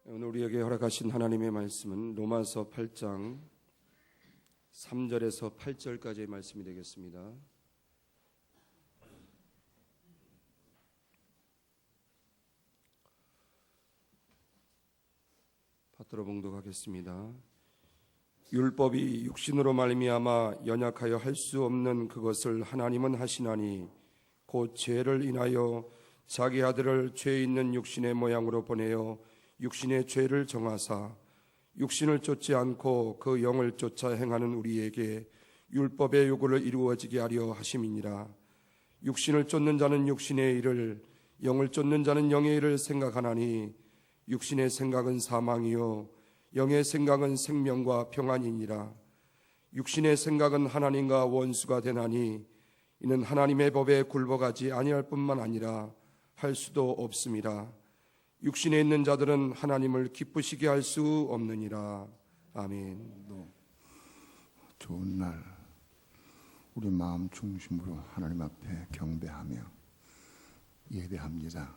오늘 우리에게 허락하신 하나님의 말씀은 로마서 8장 3절에서 8절까지의 말씀이 되겠습니다. 받들어 봉독하겠습니다. 율법이 육신으로 말미암아 연약하여 할 수 없는 그것을 하나님은 하시나니 곧 죄를 인하여 자기 아들을 죄 있는 육신의 모양으로 보내어 육신의 죄를 정하사 육신을 쫓지 않고 그 영을 쫓아 행하는 우리에게 율법의 요구를 이루어지게 하려 하심이니라. 육신을 쫓는 자는 육신의 일을, 영을 쫓는 자는 영의 일을 생각하나니 육신의 생각은 사망이요 영의 생각은 생명과 평안이니라. 육신의 생각은 하나님과 원수가 되나니 이는 하나님의 법에 굴복하지 아니할 뿐만 아니라 할 수도 없음이라. 육신에 있는 자들은 하나님을 기쁘시게 할 수 없느니라. 아멘. 좋은 날 우리 마음 중심으로 하나님 앞에 경배하며 예배합니다.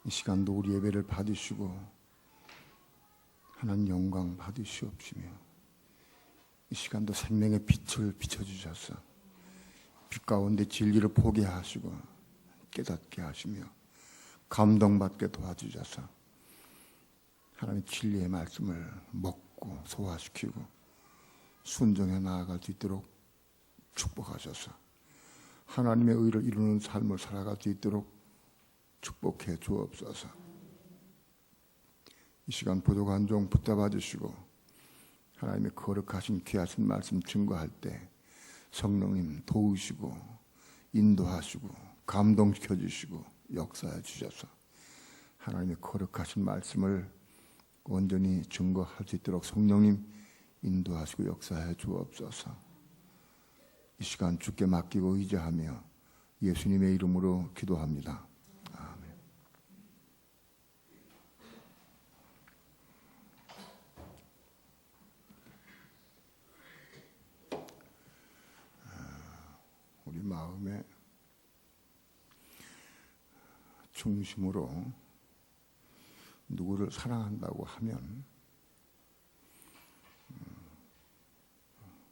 이 시간도 우리 예배를 받으시고 하나님 영광 받으시옵시며 이 시간도 생명의 빛을 비춰주셔서 빛 가운데 진리를 보게 하시고 깨닫게 하시며 감동받게 도와주셔서 하나님의 진리의 말씀을 먹고 소화시키고 순종해 나아갈 수 있도록 축복하셔서 하나님의 의를 이루는 삶을 살아갈 수 있도록 축복해 주옵소서. 이 시간 부족한 종 붙잡아 주시고 하나님의 거룩하신 귀하신 말씀 증거할 때 성령님 도우시고 인도하시고 감동시켜 주시고 역사해 주셔서 하나님의 거룩하신 말씀을 온전히 증거할 수 있도록 성령님 인도하시고 역사해 주옵소서. 이 시간 주께 맡기고 의지하며 예수님의 이름으로 기도합니다. 아멘. 우리 마음에 중심으로 누구를 사랑한다고 하면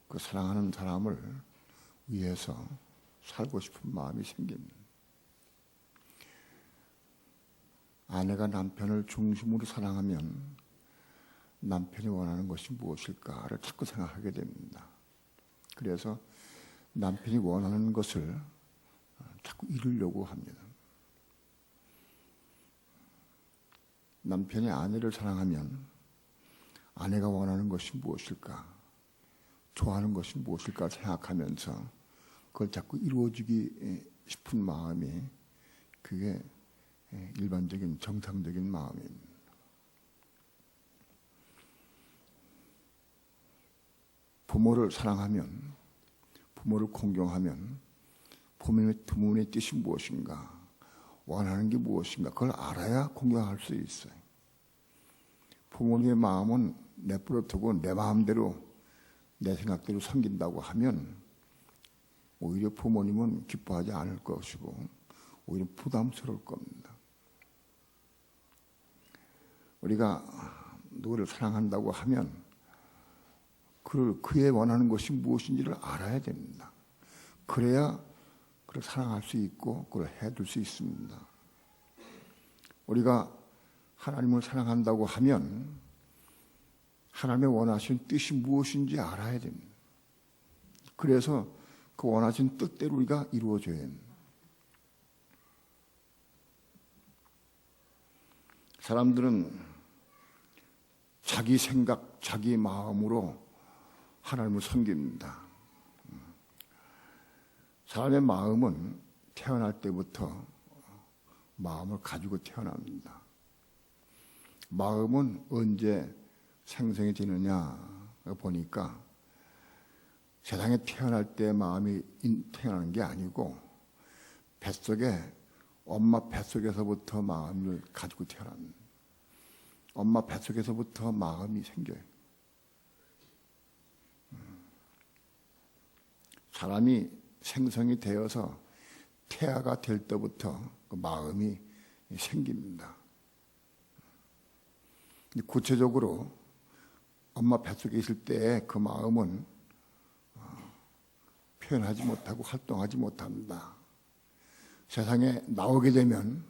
그 사랑하는 사람을 위해서 살고 싶은 마음이 생깁니다. 아내가 남편을 중심으로 사랑하면 남편이 원하는 것이 무엇일까를 자꾸 생각하게 됩니다. 그래서 남편이 원하는 것을 자꾸 이루려고 합니다. 남편이 아내를 사랑하면 아내가 원하는 것이 무엇일까, 좋아하는 것이 무엇일까 생각하면서 그걸 자꾸 이루어지기 싶은 마음이 그게 일반적인 정상적인 마음입니다. 부모를 사랑하면, 부모를 공경하면 부모님의 뜻이 무엇인가, 원하는 게 무엇인가 그걸 알아야 공경할 수 있어요. 부모님의 마음은 내버려 두고 내 마음대로 내 생각대로 섬긴다고 하면 오히려 부모님은 기뻐하지 않을 것이고 오히려 부담스러울 겁니다. 우리가 누구를 사랑한다고 하면 그의 원하는 것이 무엇인지를 알아야 됩니다. 그래야 그를 사랑할 수 있고 그걸 해줄 수 있습니다. 우리가 하나님을 사랑한다고 하면 하나님의 원하시는 뜻이 무엇인지 알아야 됩니다. 그래서 그 원하신 뜻대로 우리가 이루어져야 합니다. 사람들은 자기 생각, 자기 마음으로 하나님을 섬깁니다. 사람의 마음은 태어날 때부터 마음을 가지고 태어납니다. 마음은 언제 생성이 되느냐 보니까 세상에 태어날 때 마음이 태어나는 게 아니고 뱃속에 엄마 뱃속에서부터 마음을 가지고 태어납니다. 엄마 뱃속에서부터 마음이 생겨요. 사람이 생성이 되어서 태아가 될 때부터 그 마음이 생깁니다. 구체적으로 엄마 뱃속에 있을 때 그 마음은 표현하지 못하고 활동하지 못합니다. 세상에 나오게 되면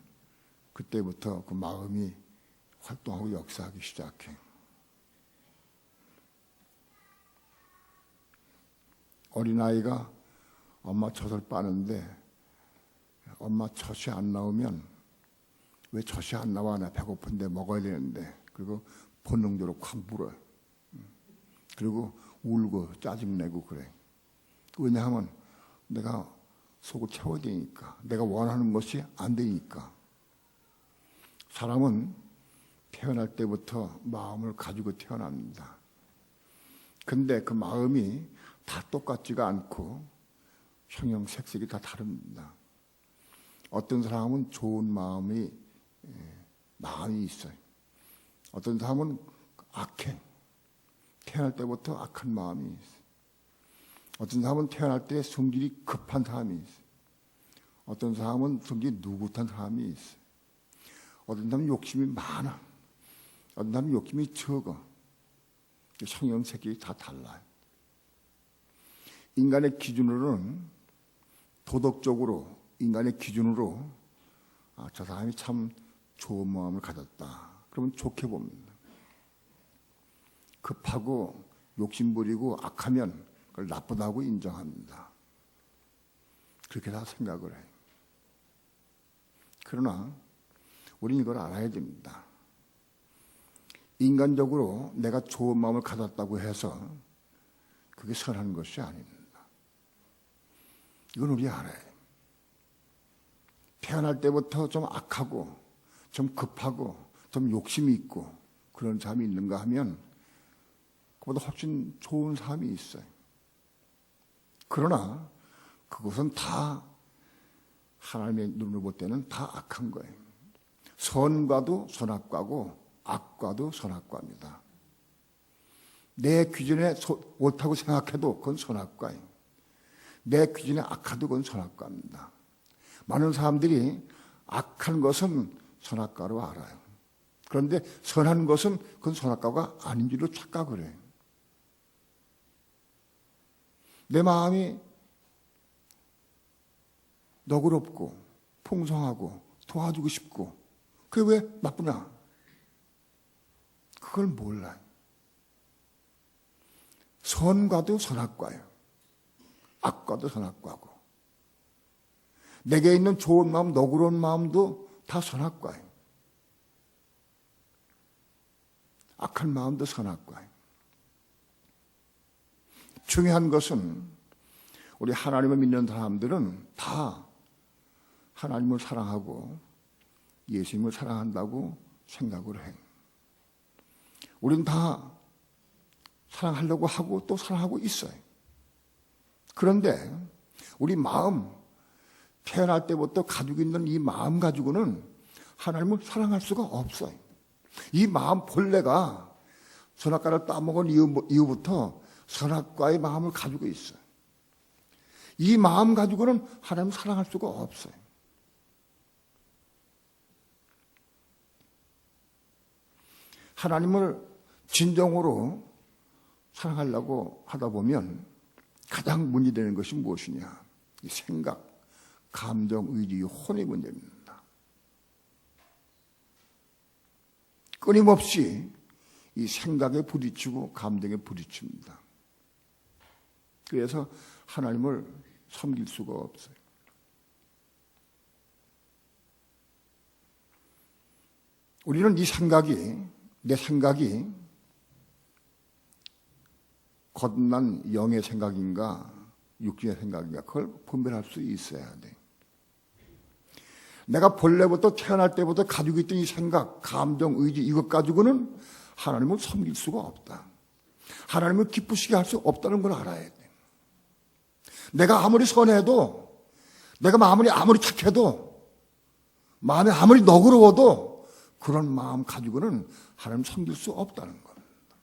그때부터 그 마음이 활동하고 역사하기 시작해. 어린아이가 엄마 젖을 빠는데 엄마 젖이 안 나오면 왜 젖이 안 나와? 나 배고픈데 먹어야 되는데. 그리고 본능적으로 확 물어요. 그리고 울고 짜증내고 그래. 왜냐하면 내가 속을 채워야 되니까. 내가 원하는 것이 안 되니까. 사람은 태어날 때부터 마음을 가지고 태어납니다. 근데 그 마음이 다 똑같지가 않고 형형색색이 다 다릅니다. 어떤 사람은 좋은 마음이 있어요. 어떤 사람은 악해. 태어날 때부터 악한 마음이 있어요. 어떤 사람은 태어날 때 성질이 급한 사람이 있어요. 어떤 사람은 성질이 누긋한 사람이 있어요. 어떤 사람은 욕심이 많아. 어떤 사람은 욕심이 적어. 형형색이 다 달라요. 인간의 기준으로는 도덕적으로 인간의 기준으로 저 사람이 참 좋은 마음을 가졌다. 그러면 좋게 봅니다. 급하고 욕심부리고 악하면 그걸 나쁘다고 인정합니다. 그렇게 다 생각을 해요. 그러나 우리는 이걸 알아야 됩니다. 인간적으로 내가 좋은 마음을 가졌다고 해서 그게 선한 것이 아닙니다. 이건 우리 알아야 돼요. 태어날 때부터 좀 악하고 좀 급하고 좀 욕심이 있고 그런 사람이 있는가 하면 그보다 훨씬 좋은 사람이 있어요. 그러나 그것은 다 하나님의 눈으로 볼 때는 다 악한 거예요. 선과도 선악과고 악과도 선악과입니다. 내 기준에 옳다고 생각해도 그건 선악과예요. 내 기준에 악하도 그건 선악과입니다. 많은 사람들이 악한 것은 선악과로 알아요. 그런데 선한 것은 그건 선악과가 아닌 줄로 착각을 해요. 내 마음이 너그럽고 풍성하고 도와주고 싶고 그게 왜 나쁘냐? 그걸 몰라요. 선과도 선악과예요. 악과도 선악과고 내게 있는 좋은 마음, 너그러운 마음도 다 선악과예요. 악한 마음도 선악과예요. 중요한 것은 우리 하나님을 믿는 사람들은 다 하나님을 사랑하고 예수님을 사랑한다고 생각을 해요. 우리는 다 사랑하려고 하고 또 사랑하고 있어요. 그런데 우리 마음, 태어날 때부터 가지고 있는 이 마음 가지고는 하나님을 사랑할 수가 없어요. 이 마음 본래가 선악과를 따먹은 이후부터 선악과의 마음을 가지고 있어요. 이 마음 가지고는 하나님을 사랑할 수가 없어요. 하나님을 진정으로 사랑하려고 하다 보면 가장 문제되는 것이 무엇이냐? 이 생각, 감정, 의지, 혼의 문제입니다. 끊임없이 이 생각에 부딪히고 감정에 부딪힙니다. 그래서 하나님을 섬길 수가 없어요. 우리는 이 생각이, 내 생각이 거듭난 영의 생각인가 육신의 생각인가 그걸 분별할 수 있어야 돼. 내가 본래부터 태어날 때부터 가지고 있던 이 생각, 감정, 의지 이것 가지고는 하나님을 섬길 수가 없다. 하나님을 기쁘시게 할 수 없다는 걸 알아야 돼. 내가 아무리 선해도, 내가 아무리 착해도, 마음이 아무리 너그러워도 그런 마음 가지고는 하나님을 섬길 수 없다는 겁니다.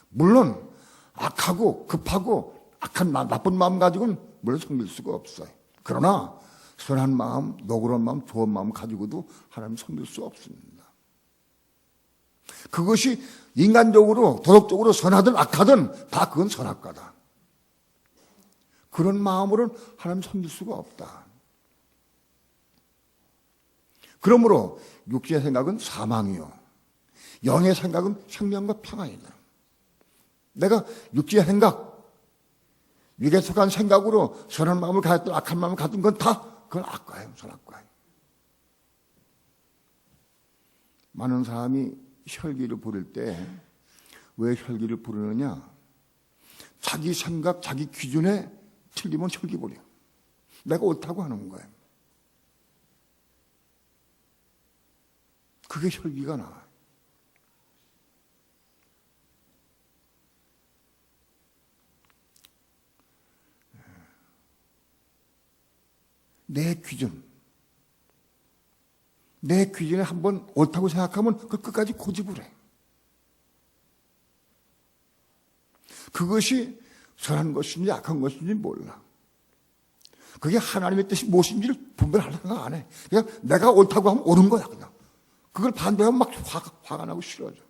물론 악하고 급하고 악한 나쁜 마음 가지고는 물론 섬길 수가 없어요. 그러나 선한 마음, 너그러운 마음, 좋은 마음 가지고도 하나님 섬길 수 없습니다. 그것이 인간적으로 도덕적으로 선하든 악하든 다 그건 선악과다. 그런 마음으로는 하나님 섬길 수가 없다. 그러므로 육신의 생각은 사망이요, 영의 생각은 생명과 평안이다. 내가 육신의 생각, 육에 속한 생각으로 선한 마음을 가졌든 악한 마음을 가진 건 다 그건 악과예요, 선악과예요. 많은 사람이 혈기를 부릴 때 왜 혈기를 부르느냐? 자기 생각, 자기 기준에 틀리면 혈기 부려. 내가 옳다고 하는 거예요. 그게 혈기가 나와요. 내 기준에 한번 옳다고 생각하면 그 끝까지 고집을 해. 그것이 선한 것인지 악한 것인지 몰라. 그게 하나님의 뜻이 무엇인지를 분별할 생각 안 해. 그냥 내가 옳다고 하면 옳은 거야, 그냥. 그걸 반대하면 막 화가 나고 싫어져.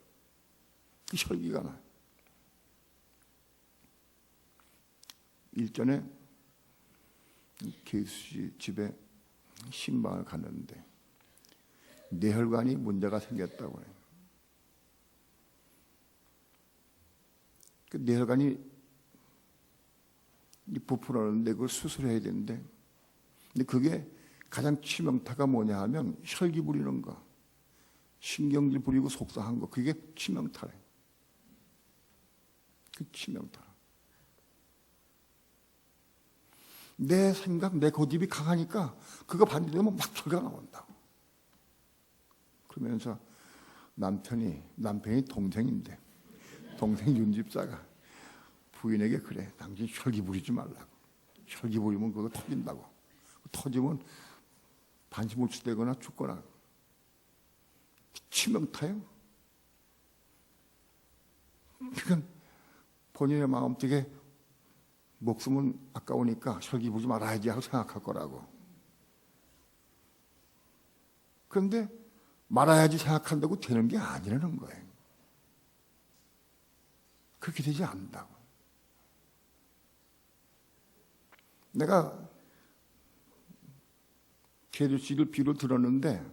그 혈기가 나요. 일전에 계수 씨 집에 신방을 갔는데 뇌혈관이 문제가 생겼다고 해요. 그 뇌혈관이 부풀었는데 그걸 수술해야 되는데, 근데 그게 가장 치명타가 뭐냐 하면 혈기 부리는 거, 신경질 부리고 속상한 거, 그게 치명타래. 그 치명타. 내 생각, 내 고집이 강하니까 그거 반대되면 막 혈기가 나온다고. 그러면서 남편이 동생인데, 동생 윤집사가 부인에게 그래, 당신 혈기 부리지 말라고. 혈기 부리면 그거 터진다고. 터지면 반신불수되거나 죽거나. 치명타요. 그러니까 본인의 마음속에 목숨은 아까우니까 혈기 부리지 말아야지 하고 생각할 거라고. 그런데 말아야지 생각한다고 되는 게 아니라는 거예요. 그렇게 되지 않는다고. 내가 계수 씨를 비로 들었는데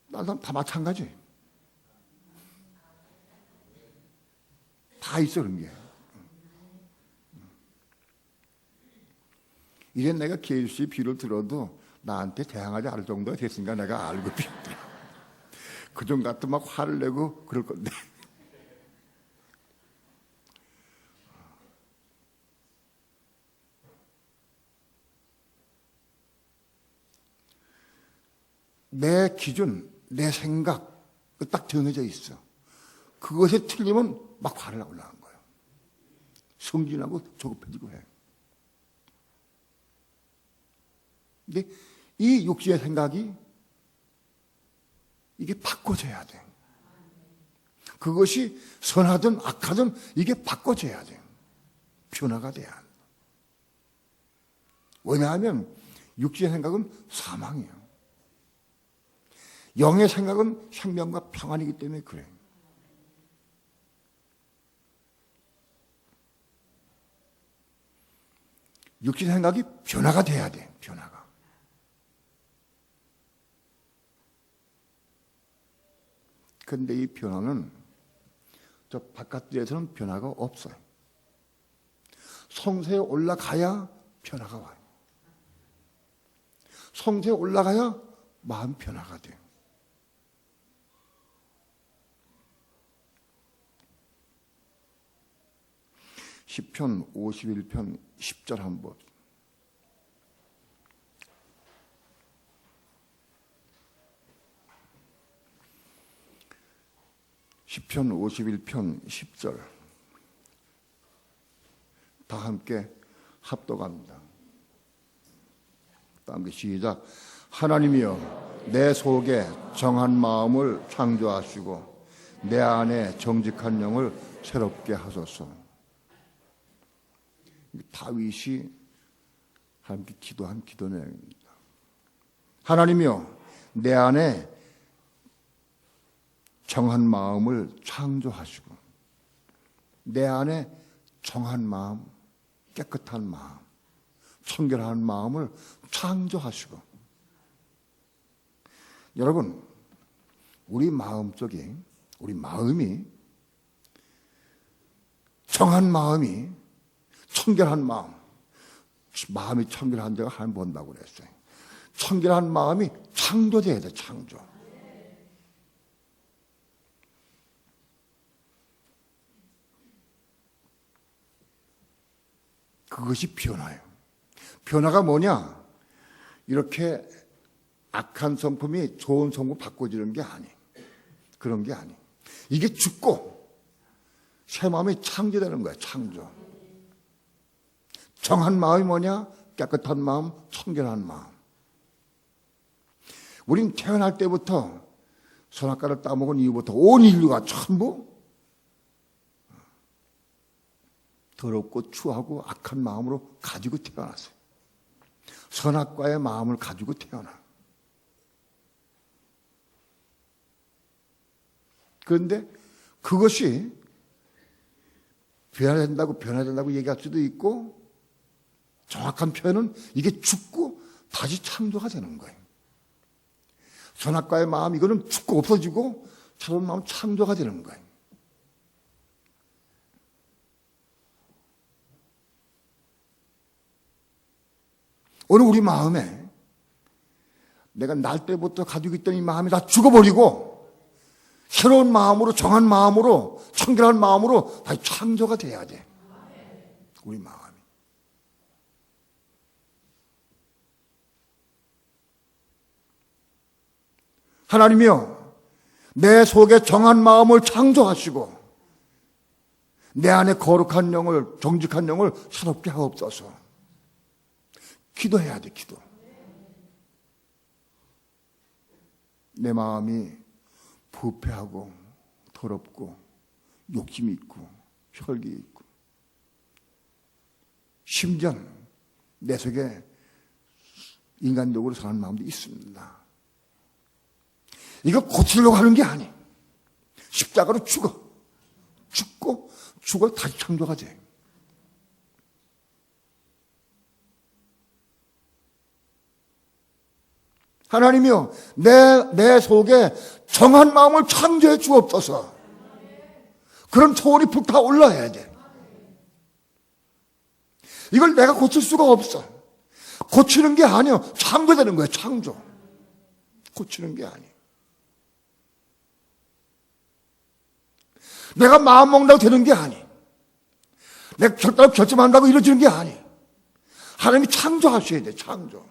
나도 다 마찬가지. 다 있어, 그런 게. 이제 내가 계수 씨 비를 들어도 나한테 대항하지 않을 정도가 됐으니까 내가 알고 비었더라. 그전 같은 막 화를 내고 그럴 건데. 내 기준, 내 생각, 딱 정해져 있어. 그것에 틀리면 막 화를 올라간 거예요. 성진하고 조급해지고 해. 근데 이 육신의 생각이 이게 바꿔져야 돼. 그것이 선하든 악하든 이게 바꿔져야 돼. 변화가 돼야 한다. 왜냐하면 육신의 생각은 사망이에요. 영의 생각은 생명과 평안이기 때문에 그래. 육신의 생각이 변화가 돼야 돼. 변화가. 그런데 이 변화는 저 바깥에서는 변화가 없어요. 성세에 올라가야 변화가 와요. 성세에 올라가야 마음 변화가 돼요. 시편 51편 10절 한번. 시편 51편 10절. 다 함께 합독합니다. 다 함께 시작. 하나님이여, 내 속에 정한 마음을 창조하시고 내 안에 정직한 영을 새롭게 하소서. 다윗이 하나님께 기도한 기도 내용입니다. 하나님이여, 내 안에 정한 마음을 창조하시고 내 안에 정한 마음, 깨끗한 마음, 청결한 마음을 창조하시고 여러분 우리 마음속에 우리 마음이 정한 마음이 청결한 마음이 청결한 데가 하나님 본다고 그랬어요. 청결한 마음이 창조돼야 돼. 창조. 그것이 변화예요. 변화가 뭐냐? 이렇게 악한 성품이 좋은 성품 바꿔지는 게 아니. 그런 게 아니. 이게 죽고 새 마음이 창조되는 거야. 창조. 정한 마음이 뭐냐? 깨끗한 마음, 청결한 마음. 우린 태어날 때부터 선악과를 따먹은 이후부터 온 인류가 전부 더럽고 추하고 악한 마음으로 가지고 태어났어요. 선악과의 마음을 가지고 태어나. 그런데 그것이 변화된다고 얘기할 수도 있고 정확한 표현은 이게 죽고 다시 창조가 되는 거예요. 선악과의 마음 이거는 죽고 없어지고 새로운 마음 창조가 되는 거예요. 오늘 우리 마음에 내가 날 때부터 가지고 있던 이 마음이 다 죽어버리고 새로운 마음으로 정한 마음으로 청결한 마음으로 다시 창조가 돼야 돼. 우리 마음이. 하나님이여 내 속에 정한 마음을 창조하시고 내 안에 거룩한 영을 정직한 영을 새롭게 하옵소서. 기도해야 돼. 기도. 내 마음이 부패하고 더럽고 욕심이 있고 혈기 있고 심지어 내 속에 인간적으로 사는 마음도 있습니다. 이거 고치려고 하는 게 아니. 십자가로 죽고 다시 창조가 돼. 하나님이여 내 속에 정한 마음을 창조해 주옵소서. 그런 소원이 불타올라야 돼. 이걸 내가 고칠 수가 없어. 고치는 게 아니야. 창조되는 거야. 창조. 고치는 게 아니야. 내가 마음 먹는다고 되는 게 아니. 내가 결심한다고 이루어지는 게 아니. 하나님이 창조하셔야 돼. 창조.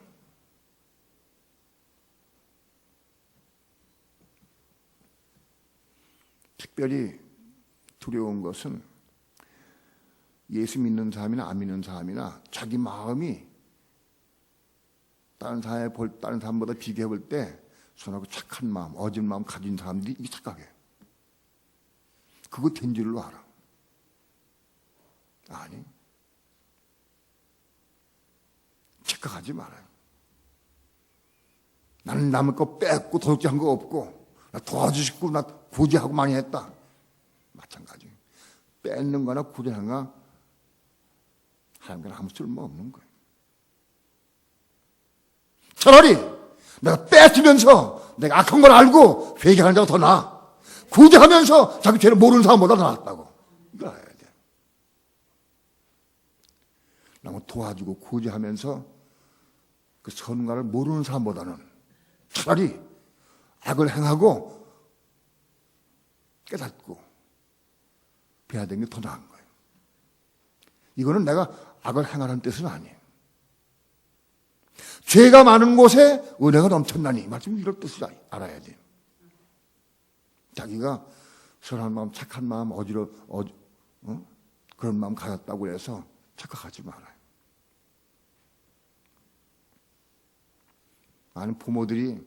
특별히 두려운 것은 예수 믿는 사람이나 안 믿는 사람이나 자기 마음이 다른 사람보다 비교해 볼 때 선하고 착한 마음, 어진 마음 가진 사람들이 이게 착각해요. 그거 된 줄로 알아. 아니. 착각하지 말아요. 나는 남의 거 뺏고 도둑질한 거 없고 나 도와주시고 나 구제하고 많이 했다. 마찬가지. 뺏는 거나 구제하는 거나 하나님께는 아무 쓸모없는 거예요. 차라리 내가 뺏으면서 내가 악한 걸 알고 회개하는 자가 더 나아. 구제하면서 자기 죄를 모르는 사람보다 더 낫다고. 이걸 알아야 돼. 나무 도와주고 구제하면서 그 선과를 모르는 사람보다는 차라리 악을 행하고 깨닫고 배워야 되는 게 더 나은 거예요. 이거는 내가 악을 행하라는 뜻은 아니에요. 죄가 많은 곳에 은혜가 넘쳤나니 말씀 이럴 뜻을 알아야 돼요. 자기가 선한 마음, 착한 마음, 그런 마음 가졌다고 해서 착각하지 말아요. 많은 부모들이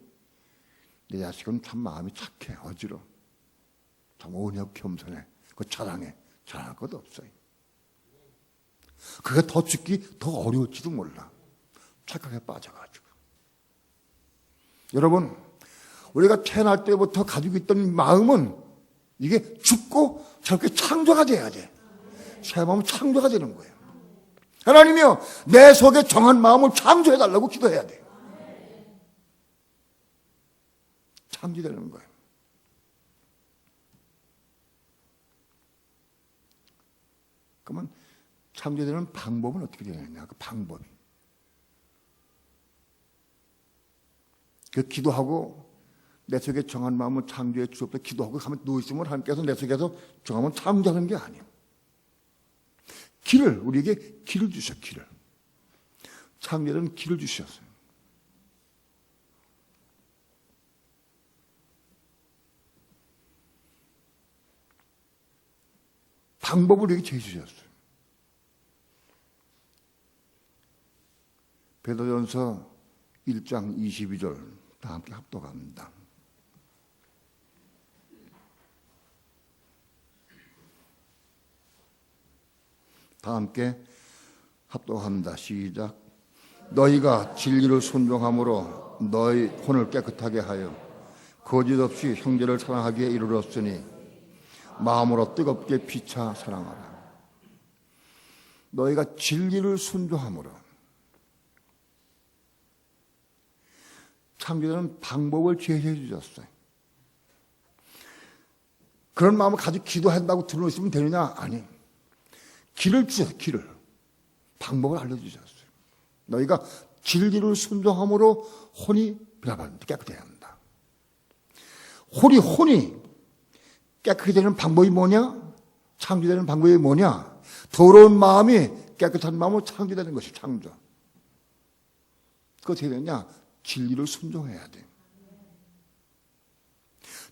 내 자식은 참 마음이 착해, 어지러, 참 온유하고 겸손해, 그 자랑해. 자랑할 것도 없어요. 그게 더 죽기 더 어려울지도 몰라. 착각에 빠져가지고. 여러분, 우리가 태어날 때부터 가지고 있던 마음은 이게 죽고 저렇게 창조가 돼야 돼. 새 마음은 창조가 되는 거예요. 하나님이여, 내 속에 정한 마음을 창조해달라고 기도해야 돼. 창조되는 거예요. 그러면 창조되는 방법은 어떻게 되느냐? 그 방법이. 그 기도하고 내 속에 정한 마음을 창조해 주옵소서 기도하고 가면 누워있으면 하나님께서 내 속에서 정하면 창조하는 게 아니에요. 길을, 우리에게 길을 주셔, 길을. 창조는 길을 주셨어요. 방법을 우리에게 제시하셨어요. 베드로전서 1장 22절 다 함께 합독합니다. 다 함께 합독합니다. 시작. 너희가 진리를 순종함으로 너희 혼을 깨끗하게 하여 거짓 없이 형제를 사랑하기에 이르렀으니 마음으로 뜨겁게 피차 사랑하라. 너희가 진리를 순종함으로. 창조되는 방법을 제시해 주셨어요. 그런 마음을 가지고 기도한다고 들어있으면 되느냐? 아니. 길을 주셨어요. 길을. 방법을 알려주셨어요. 너희가 진리를 순종함으로 혼이 변화받는다. 깨끗해야 한다. 혼이 깨끗이 되는 방법이 뭐냐? 창조되는 방법이 뭐냐? 더러운 마음이 깨끗한 마음으로 창조되는 것이 창조. 그거 어떻게 되느냐? 진리를 순종해야 돼.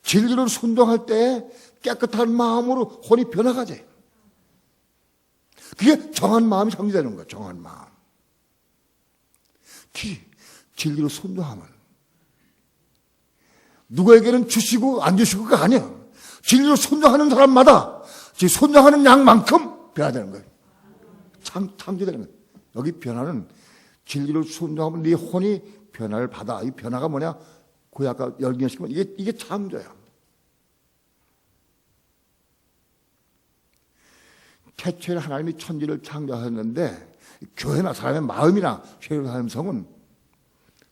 진리를 순종할 때 깨끗한 마음으로 혼이 변화가 돼. 그게 정한 마음이 창조되는 거야. 정한 마음. 진리로 순종하면 누구에게는 주시고 안 주시고가 아니야. 진리로 순종하는 사람마다 순종하는 양만큼 변화되는 되는 거예요. 창조되는 거예요. 여기 변화는 진리로 순종하면 네 혼이 변화를 받아. 이 변화가 뭐냐? 그 아까 열기시키면 이게 창조야. 태초에 하나님이 천지를 창조하셨는데 교회나 사람의 마음이나 하나님 성은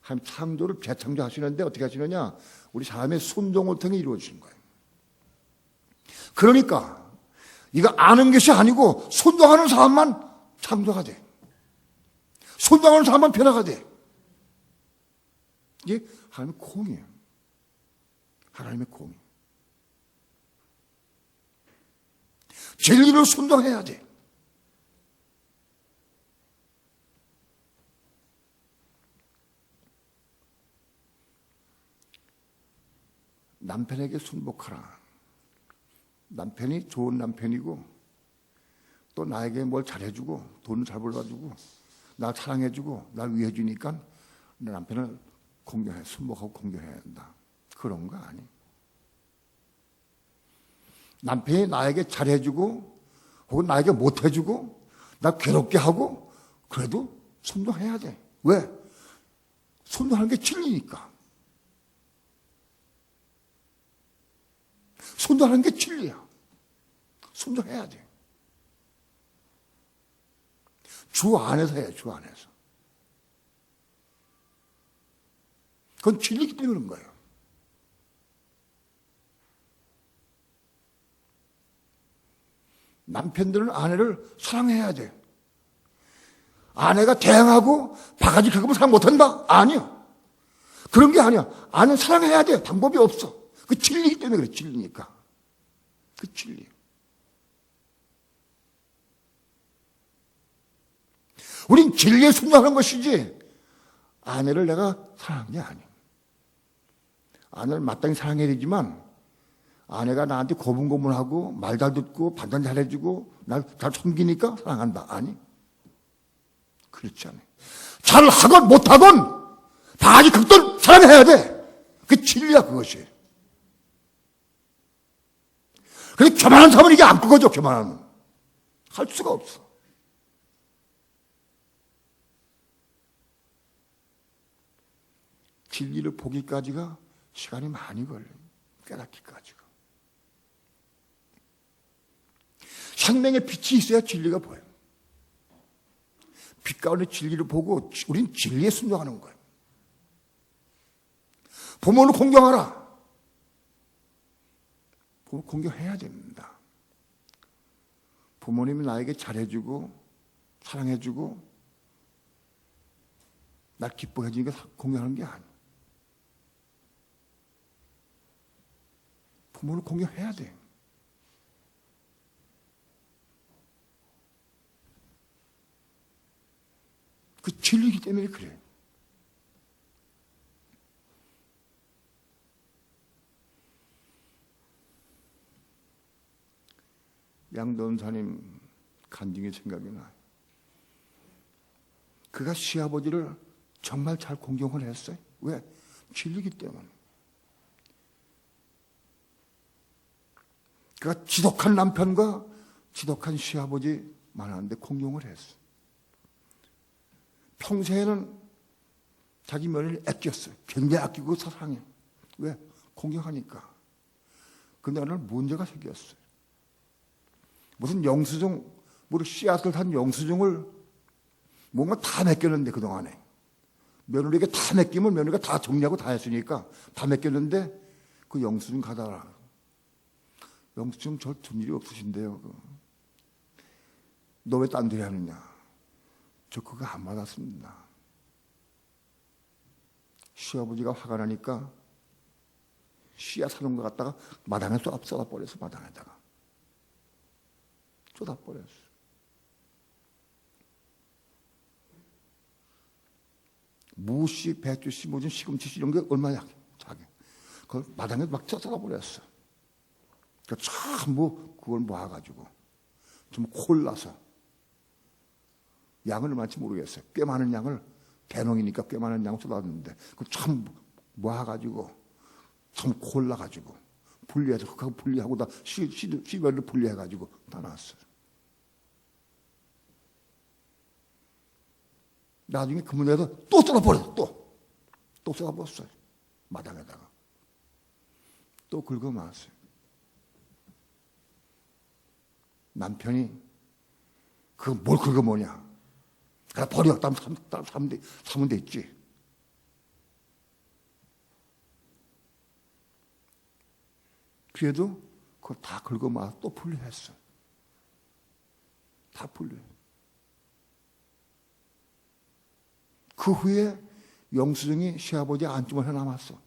하나님 창조를 재창조하시는데 어떻게 하시느냐? 우리 사람의 순종을 통해 이루어지는 거예요. 그러니까 이거 아는 것이 아니고 순종하는 사람만 창조가 돼. 순종하는 사람만 변화가 돼. 이게 하나님의 공이에요. 하나님의 공. 진리를 순종해야 돼. 남편에게 순복하라. 남편이 좋은 남편이고 또 나에게 뭘 잘해주고 돈을 잘 벌어주고 날 사랑해주고 날 위해주니까 내 남편을 공경해, 순복하고 공경해야 한다. 그런 거 아니. 남편이 나에게 잘해주고 혹은 나에게 못해주고 나 괴롭게 하고 그래도 순종해야 돼. 왜? 순종하는 게 진리니까. 순종하는 게 진리야. 순종해야 돼. 주 안에서 해, 주 안에서. 그건 진리기 때문에 그런 거예요. 남편들은 아내를 사랑해야 돼. 아내가 대항하고 바가지 긁으면 사랑 못한다? 아니야. 그런 게 아니야. 아내는 사랑해야 돼. 방법이 없어. 그 진리이기 때문에 그래, 진리니까. 그 진리. 우린 진리에 순종하는 것이지 아내를 내가 사랑하는 게 아니야. 아내를 마땅히 사랑해야 되지만 아내가 나한테 고분고분하고 말 잘 듣고 판단 잘해주고 날 잘 섬기니까 사랑한다. 아니. 그렇지 않아요. 잘하건 못하건 바가지 긁든 사랑해야 돼. 그게 진리야 그것이. 근데 교만한 사람은 이게 안 끄거죠. 교만한. 할 수가 없어. 진리를 보기까지가 시간이 많이 걸려요. 깨닫기까지가. 생명의 빛이 있어야 진리가 보여요. 빛 가운데 진리를 보고 우린 진리에 순종하는 거예요. 부모를 공경하라. 부모를 공경해야 됩니다. 부모님이 나에게 잘해주고 사랑해주고 날 기쁘게 해주니까 공경하는 게 아니에요. 부모를 공경해야 돼요. 그 진리이기 때문에 그래요. 양도원사님 간증이 생각이 나요. 그가 시아버지를 정말 잘 공경을 했어요. 왜? 진리이기 때문에. 그가 지독한 남편과 지독한 시아버지 많았는데 공경을 했어요. 평생에는 자기 며느리를 아꼈어요. 굉장히 아끼고 사랑해. 왜? 공경하니까. 근데 어느 날 문제가 생겼어요. 무슨 영수증, 씨앗을 산 영수증을 뭔가 다 맡겼는데 그동안에. 며느리에게 다 맡기면 며느리가 다 정리하고 다 했으니까 다 맡겼는데 그 영수증 가다라. 영수증 저 준 일이 없으신데요. 너 왜 딴 데 하느냐. 저 그거 안 받았습니다. 시아버지가 화가 나니까 씨앗 사는 거 갖다가 마당에 쏟아버려서 마당에다가 쏟아버렸어. 무씨, 배추씨, 무슨 시금치씨 이런 게 얼마나 작게. 그걸 마당에 막 쏟아버렸어. 그러니까 전부 그걸 모아가지고 좀 콜라서 양을 얼마인지 모르겠어요. 꽤 많은 양을, 대농이니까 꽤 많은 양을 쏟았는데, 그걸 참 모아가지고, 참 골라가지고, 분리해서, 그거 분리하고 다 씨별로 분리해가지고 다 놨어요. 나중에 그 문제에서 또 쏟아버렸어, 또 쏟아버렸어요. 마당에다가. 또 긁어놨어요. 남편이, 그거 뭘 긁어모냐? 그래, 버려. 사면 됐지. 그래도 그걸 다 긁어마서 또 분리했어. 다 분리해. 그 후에 영수증이 시아버지 안주머니에 남았어.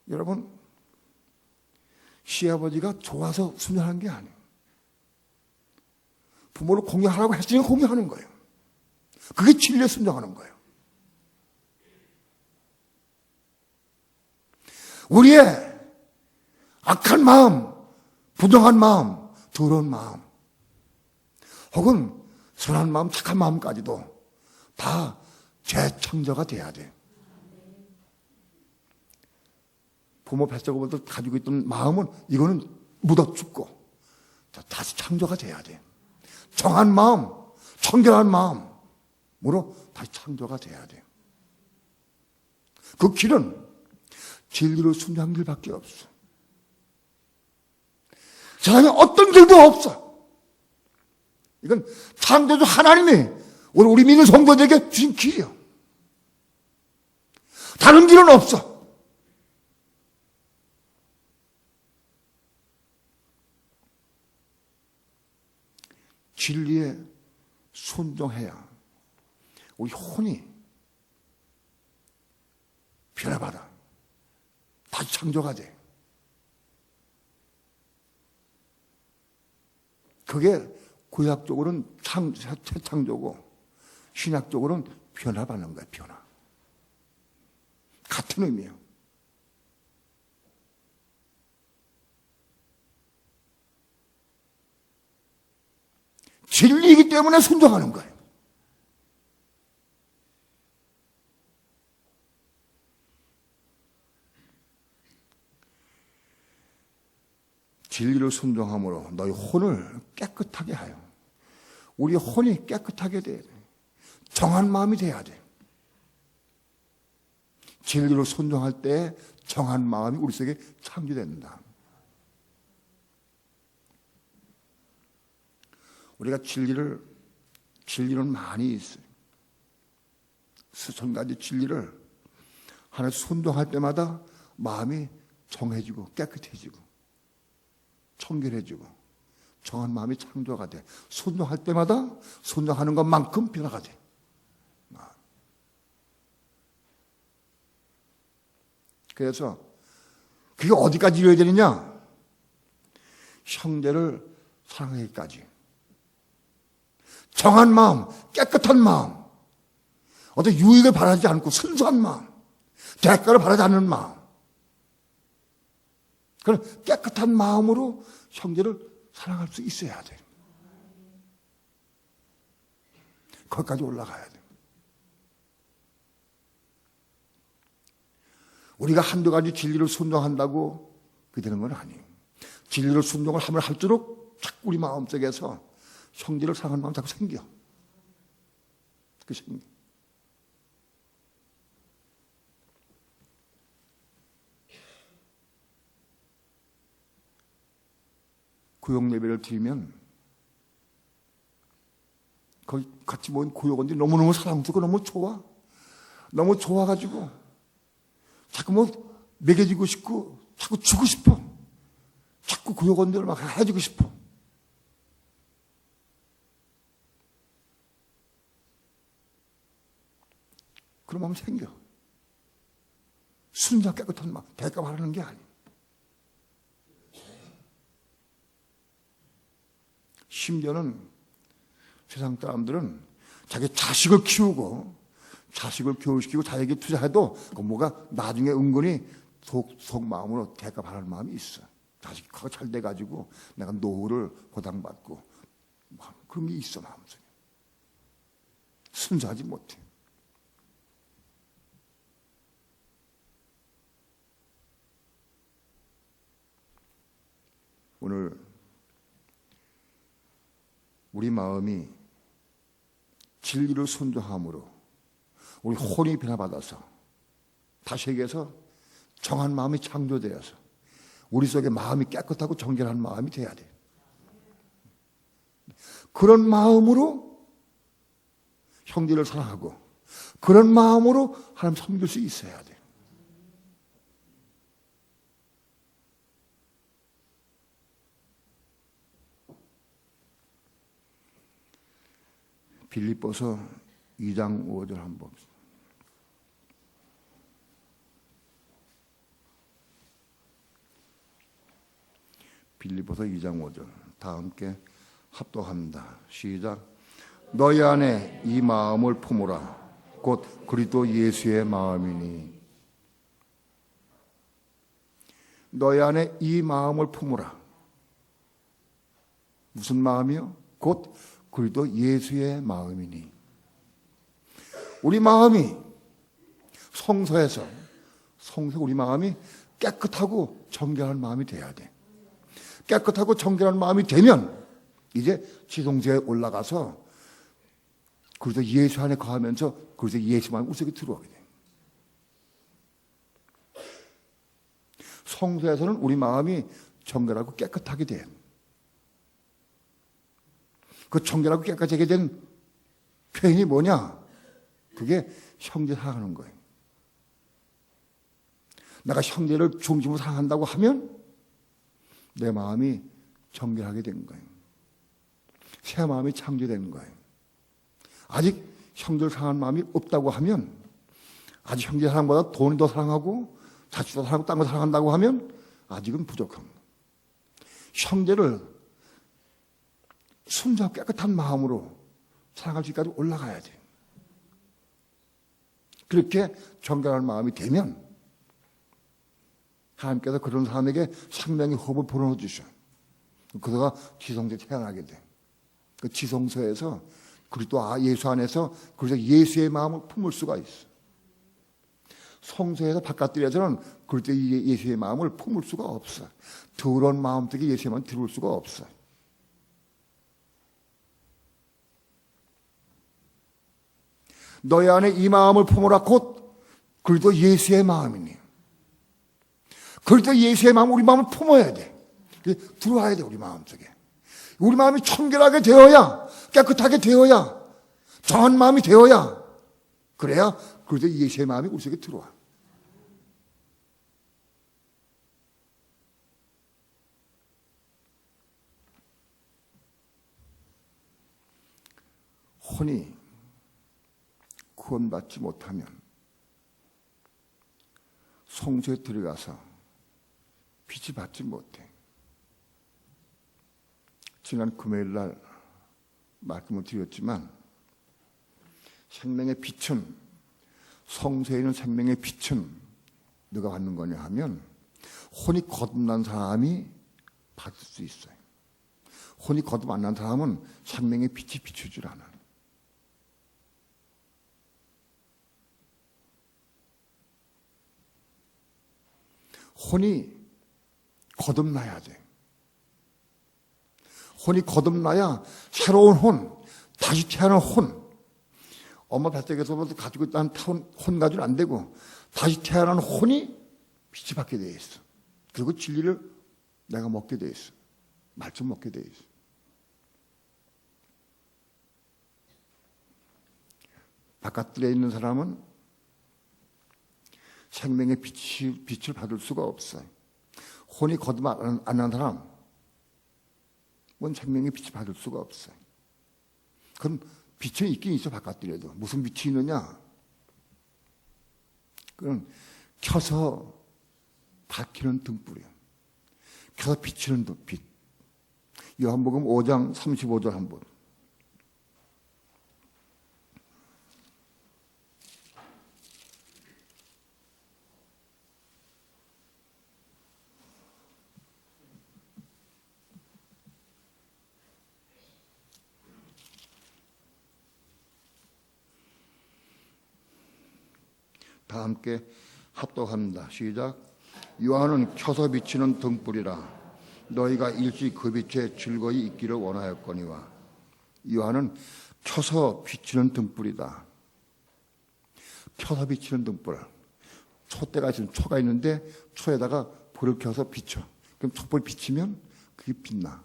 여러분, 시아버지가 좋아서 순종한 게 아니에요. 부모를 공경하라고 했으니까 공경하는 거예요. 그게 진리에 순종하는 거예요. 우리의 악한 마음, 부정한 마음, 더러운 마음, 혹은 선한 마음, 착한 마음까지도 다 재창조가 돼야 돼요. 부모 뱃속부터 가지고 있던 마음은 이거는 묻어 죽고 다시 창조가 돼야 돼. 정한 마음, 청결한 마음으로 다시 창조가 돼야 돼. 그 길은 진리로 순종하는 길밖에 없어. 세상에 어떤 길도 없어. 이건 창조주 하나님이 우리 믿는 성도들에게 주신 길이요. 다른 길은 없어. 진리에 순종해야 우리 혼이 변화받아. 다시 창조가 돼. 그게 구약적으로는 재창조고 신약적으로는 변화받는 거야. 변화. 같은 의미예요. 진리이기 때문에 순종하는 거예요. 진리를 순종함으로 너희 혼을 깨끗하게 하여. 우리 혼이 깨끗하게 돼야 돼. 정한 마음이 돼야 돼. 진리로 순종할 때 정한 마음이 우리 속에 창조된다. 우리가 진리는 많이 있어요. 수천 가지 진리를 하나 순종할 때마다 마음이 정해지고 깨끗해지고 청결해지고 정한 마음이 창조가 돼. 순종할 때마다 순종하는 것만큼 변화가 돼. 그래서 그게 어디까지 이루어야 되느냐? 형제를 사랑하기까지. 정한 마음, 깨끗한 마음, 어떤 유익을 바라지 않고 순수한 마음, 대가를 바라지 않는 마음, 그런 깨끗한 마음으로 형제를 사랑할 수 있어야 돼. 거기까지 올라가야 돼. 우리가 한두 가지 진리를 순종한다고 그게 되는 건 아니에요. 진리를 순종을 하면 할수록 자꾸 우리 마음속에서 형제를 사랑하는 마음이 자꾸 생겨. 그 생겨. 구역 예배를 드리면 거기 같이 모인 구역원들이 너무너무 사랑스럽고 너무 좋아. 너무 좋아가지고 자꾸 뭐 먹여주고 싶고 자꾸 주고 싶어. 자꾸 구역원들을 막 해주고 싶어. 그런 마음이 생겨. 순수한 깨끗한 마음, 대가 바라는 게 아니에요. 심지어는 세상 사람들은 자기 자식을 키우고 자식을 교육시키고 자기에게 투자해도 그 뭐가 나중에 은근히 속 마음으로 대가 바라는 마음이 있어. 자식이 커 잘 돼가지고 내가 노후를 보상받고 그런 게 있어 마음속에. 순수하지 못해. 오늘 우리 마음이 진리를 순종함으로 우리 혼이 변화받아서 다시 얘기해서 정한 마음이 창조되어서 우리 속에 마음이 깨끗하고 정결한 마음이 돼야 돼. 그런 마음으로 형제를 사랑하고 그런 마음으로 하나님 섬길 수 있어야 돼. 빌립보서 2장 5절 한번 봅시다. 빌립보서 2장 5절 다 함께 합독합니다. 시작. 너희 안에 이 마음을 품으라. 곧 그리스도 예수의 마음이니. 너희 안에 이 마음을 품으라. 무슨 마음이요? 곧 그리스도 예수의 마음이니. 우리 마음이 성소에서 우리 마음이 깨끗하고 정결한 마음이 돼야 돼. 깨끗하고 정결한 마음이 되면 이제 지성소에 올라가서 그리스도 예수 안에 거하면서 그리스도 예수 마음이 우리 속에 들어오게 돼. 성소에서는 우리 마음이 정결하고 깨끗하게 돼. 그 정결하고 깨끗하게 된 표현이 뭐냐? 그게 형제 사랑하는 거예요. 내가 형제를 중심으로 사랑한다고 하면 내 마음이 정결하게 된 거예요. 새 마음이 창조된 거예요. 아직 형제를 사랑하는 마음이 없다고 하면, 아직 형제 사랑보다 돈을 더 사랑하고 자식도 사랑하고 딴 거 사랑한다고 하면 아직은 부족합니다. 형제를 순수하고 깨끗한 마음으로 사랑할 수 있기까지 올라가야 돼요. 그렇게 정결한 마음이 되면 하나님께서 그런 사람에게 생명의 호흡을 불어넣어주셔. 그러다가 지성소에 태어나게 돼. 그 지성소에서 그리스도 예수 안에서 그래서 예수의 마음을 품을 수가 있어. 성소에서 바깥들에서는 그리스도 예수의 마음을 품을 수가 없어. 더러운 마음 속에 예수의 마음을 들어올 수가 없어. 너희 안에 이 마음을 품으라. 곧 그리스도 예수의 마음이니. 그리스도 예수의 마음, 우리 마음을 품어야 돼. 들어와야 돼, 우리 마음속에. 우리 마음이 청결하게 되어야, 깨끗하게 되어야, 정한 마음이 되어야, 그래야 그리스도 예수의 마음이 우리 속에 들어와. 혼이 구원받지 못하면 성소에 들어가서 빛을 받지 못해. 지난 금요일 날 말씀을 드렸지만 생명의 빛은, 성소에 있는 생명의 빛은 누가 받는 거냐 하면 혼이 거듭난 사람이 받을 수 있어요. 혼이 거듭 안 난 사람은 생명의 빛이 비추질 않아. 혼이 거듭나야 돼. 혼이 거듭나야 새로운 혼, 다시 태어난 혼. 엄마 뱃속에서부터 가지고 있던 혼 가지고는 안 되고 다시 태어난 혼이 빛이 받게 돼 있어. 그리고 진리를 내가 먹게 돼 있어. 말씀 먹게 돼 있어. 바깥들에 있는 사람은 생명의 빛을 받을 수가 없어요. 혼이 거듭 안 난 사람은 생명의 빛을 받을 수가 없어요. 그럼 빛은 있긴 있어, 바깥들에도. 무슨 빛이 있느냐? 그건 켜서 밝히는 등불이에요. 켜서 비치는 빛. 요한복음 5장 35절 한번. 다 함께 합독합니다. 시작. 요한은 켜서 비치는 등불이라 너희가 일찍 그 빛에 즐거이 있기를 원하였거니와. 요한은 켜서 비치는 등불이다. 켜서 비치는 등불. 촛대가 있으면 초가 있는데 초에다가 불을 켜서 비춰. 그럼 촛불이 비치면 그게 빛나.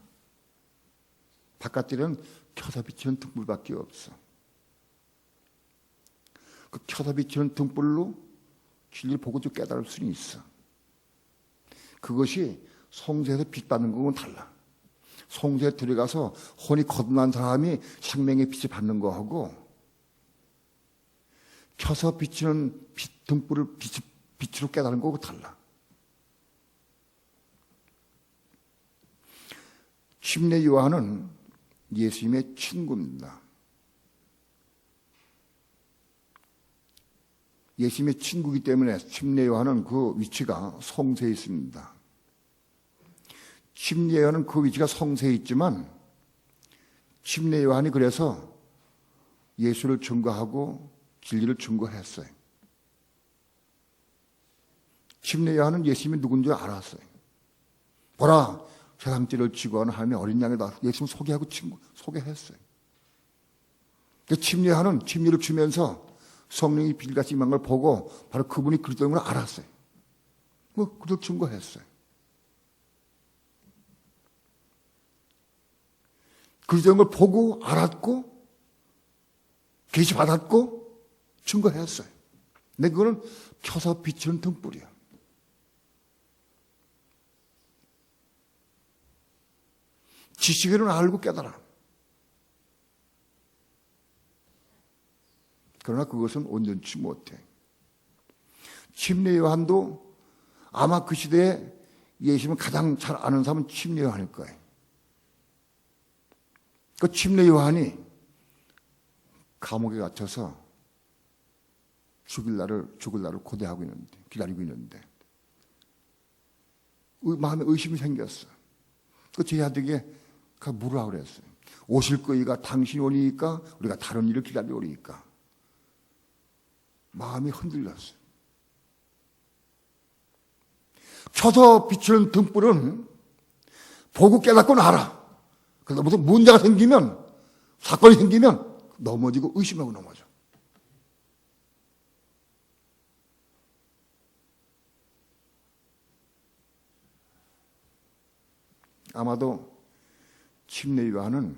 바깥에는 켜서 비치는 등불밖에 없어. 그 켜서 비치는 등불로 진리를 보고 좀 깨달을 수는 있어. 그것이 성소에서 빛 받는 거하고는 달라. 성소에 들어가서 혼이 거듭난 사람이 생명의 빛을 받는 거하고 켜서 비치는 등불을 빛으로 깨달은 거하고 달라. 침례 요한은 예수님의 친구입니다. 예수님의 친구이기 때문에 침례 요한은 그 위치가 성소에 있습니다. 침례 요한은 그 위치가 성소에 있지만 침례 요한이 그래서 예수를 증거하고 진리를 증거했어요. 침례 요한은 예수님이 누군지 알았어요. 보라, 세상죄를 지고 하는 하나님의 어린 양이다. 예수님 소개하고 소개했어요. 침례 요한은 침례를 주면서 성령이 빌같이 임한 걸 보고 바로 그분이 그리스도인 걸 알았어요. 그걸 증거했어요. 그리스도인 걸 보고 알았고 계시 받았고 증거했어요. 근데 그거는 켜서 비치는 등불이야. 지식으로는 알고 깨달아. 그러나 그것은 온전치 못해. 침례 요한도 아마 그 시대에 예수님을 가장 잘 아는 사람은 침례 요한일 거예요. 그 침례 요한이 감옥에 갇혀서 죽을 날을 고대하고 있는데, 기다리고 있는데 마음에 의심이 생겼어. 그 제자들에게 물으라 그랬어요. 오실 거이가 당신이 오니까 우리가 다른 일을 기다려오니까. 마음이 흔들렸어요. 켜서 비추는 등불은 보고 깨닫고는 알아. 그래서 무슨 문제가 생기면, 사건이 생기면 넘어지고 의심하고 넘어져. 아마도 침례 요한은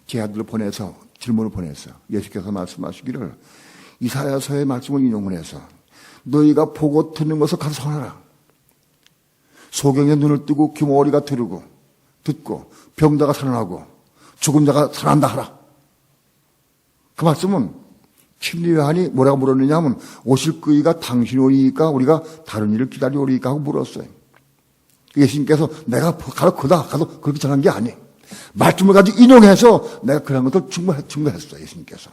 제 아들을 보내서 질문을 보냈어요. 예수께서 말씀하시기를 이사야서의 말씀을 인용을 해서 너희가 보고 듣는 것을 가서 전하라. 소경의 눈을 뜨고 귀머리가 들고 듣고 병자가 살아나고 죽은 자가 살아난다 하라. 그 말씀은 침례 요한이 뭐라고 물었느냐 하면 오실 그이가 당신이 오니까 우리가 다른 일을 기다려오리까 하고 물었어요. 예수님께서 내가 가서 그다 가서 그렇게 전한 게 아니에요. 말씀을 가지고 인용해서 내가 그런 것을 증거했어요. 예수님께서.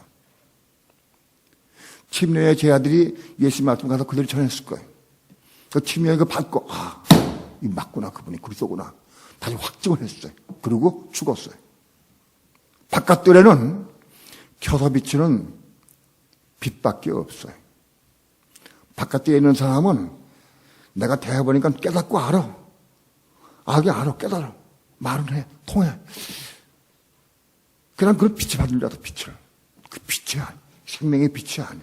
침례의 제 아들이 예수님 말씀 가서 그대로 전했을 거예요. 그 침례 이거 받고 이 맞구나 그분이 그리스도구나 다시 확증을 했어요. 그리고 죽었어요. 바깥들에는 켜서 비치는 빛밖에 없어요. 바깥에 있는 사람은 내가 대해보니까 깨닫고 알아. 알아, 깨달아. 말은 해, 통해. 그냥 그런 빛을 받는 자도 빛을. 그 빛이 아니, 생명의 빛이 아니.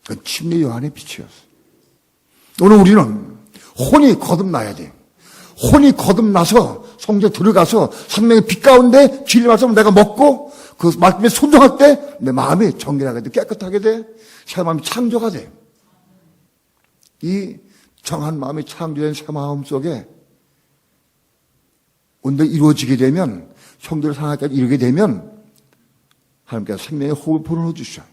그건 침례 요한의 빛이었어. 오늘 우리는 혼이 거듭나야 돼. 혼이 거듭나서 성전에 들어가서 생명의 빛 가운데 진리 말씀을 내가 먹고 그 말씀에 순종할 때 내 마음이 정결하게 돼, 깨끗하게 돼, 새 마음이 창조가 돼. 이 정한 마음이 창조된 새 마음 속에 온전히 이루어지게 되면 형제를 사랑하기까지 이르게 되면 하나님께서 생명의 호흡을 불어넣어 주셔요.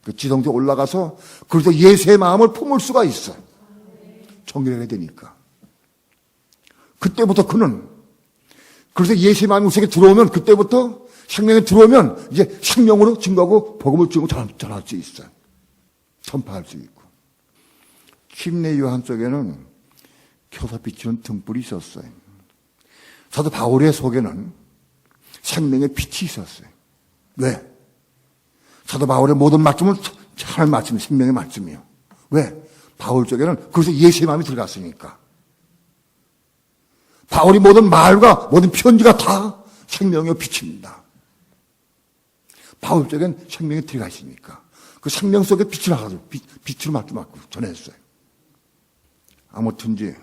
그 지성소에 올라가서 그래서 예수의 마음을 품을 수가 있어. 정결하게 되니까. 그때부터 그는 그래서 예수의 마음이 우리 속에 들어오면 그때부터 생명에 들어오면 이제 생명으로 증거하고 복음을 주고 전할 수 있어요. 전파할 수 있고. 침례 요한 쪽에는 켜서 비치는 등불이 있었어요. 사도 바울의 속에는 생명의 빛이 있었어요. 왜? 사도 바울의 모든 말씀은 하나님의 말씀이 생명의 말씀이에요. 왜? 바울 쪽에는 그래서 예수의 마음이 들어갔으니까. 바울이 모든 말과 모든 편지가 다 생명의 빛입니다. 바울 쪽엔 생명이 들어가 있으니까. 그 생명 속에 빛을 나가서 빛으로 맡고 전했어요. 아무튼지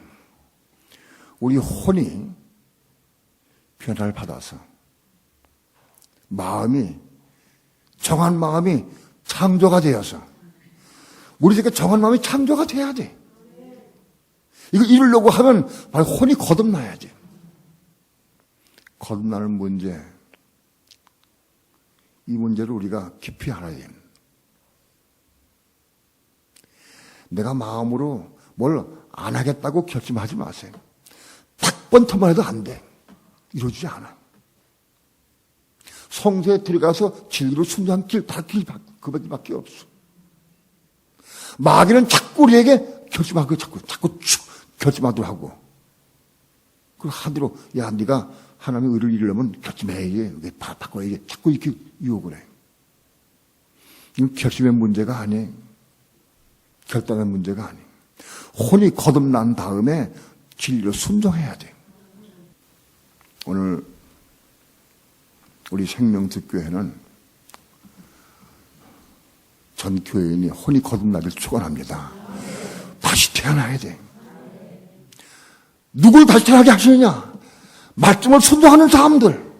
우리 혼이 변화를 받아서 마음이 정한 마음이 창조가 되어서 우리 속에 정한 마음이 창조가 돼야 돼. 이거 이루려고 하면 바로 혼이 거듭나야지. 거듭나는 문제, 이 문제를 우리가 깊이 알아야 됩니다. 내가 마음으로 뭘 안 하겠다고 결심하지 마세요. 100번 해도 안 돼. 이루어지지 않아. 성소에 들어가서 진리로 순종한 길, 그밖에 없어. 마귀는 자꾸 우리에게 결심하고 자꾸 결심하도록 하고. 그 하대로, 야, 네가 하나님의 의를 이루려면 결심해야지. 바꿔야지. 자꾸 이렇게 유혹을 해. 이건 결심의 문제가 아니에요. 결단의 문제가 아니에요. 혼이 거듭난 다음에 진리로 순종해야 돼. 오늘 우리 생명특교회는 전 교회인이 혼이 거듭나길 축원합니다. 다시 태어나야 돼. 누굴 다시 태어나게 하시느냐? 말씀을 순종하는 사람들,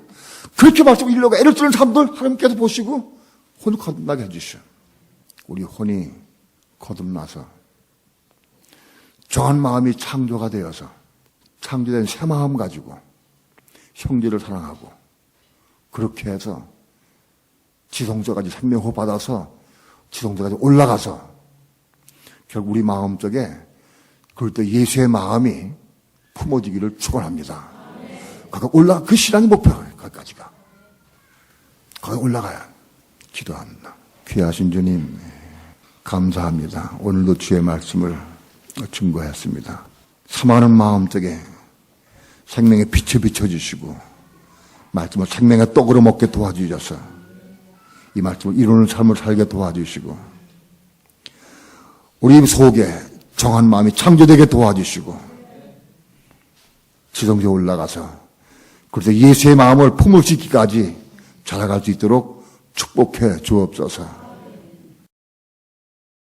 그렇게 말씀을 이루려고 애를 쓰는 사람들 하나님께서 보시고 혼이 거듭나게 해주셔. 우리 혼이 거듭나서 정한 마음이 창조가 되어서 창조된 새 마음 가지고 형제를 사랑하고 그렇게 해서 지성소까지 생명호 받아서 지성소까지 올라가서 결국 우리 마음 속에 그럴 때 예수의 마음이 품어지기를 축원합니다. 거기 그 신앙이 목표예요. 거기까지가. 거기 올라가야 기도합니다. 귀하신 주님 감사합니다. 오늘도 주의 말씀을 증거했습니다. 사모하는 마음 속에 생명의 빛을 비춰주시고 말씀을 생명의 떡으로 먹게 도와주셔서 이 말씀을 이루는 삶을 살게 도와주시고 우리 속에 정한 마음이 창조되게 도와주시고 지성소에 올라가서 그래서 예수의 마음을 품을 수 있기까지 자라갈 수 있도록 축복해 주옵소서.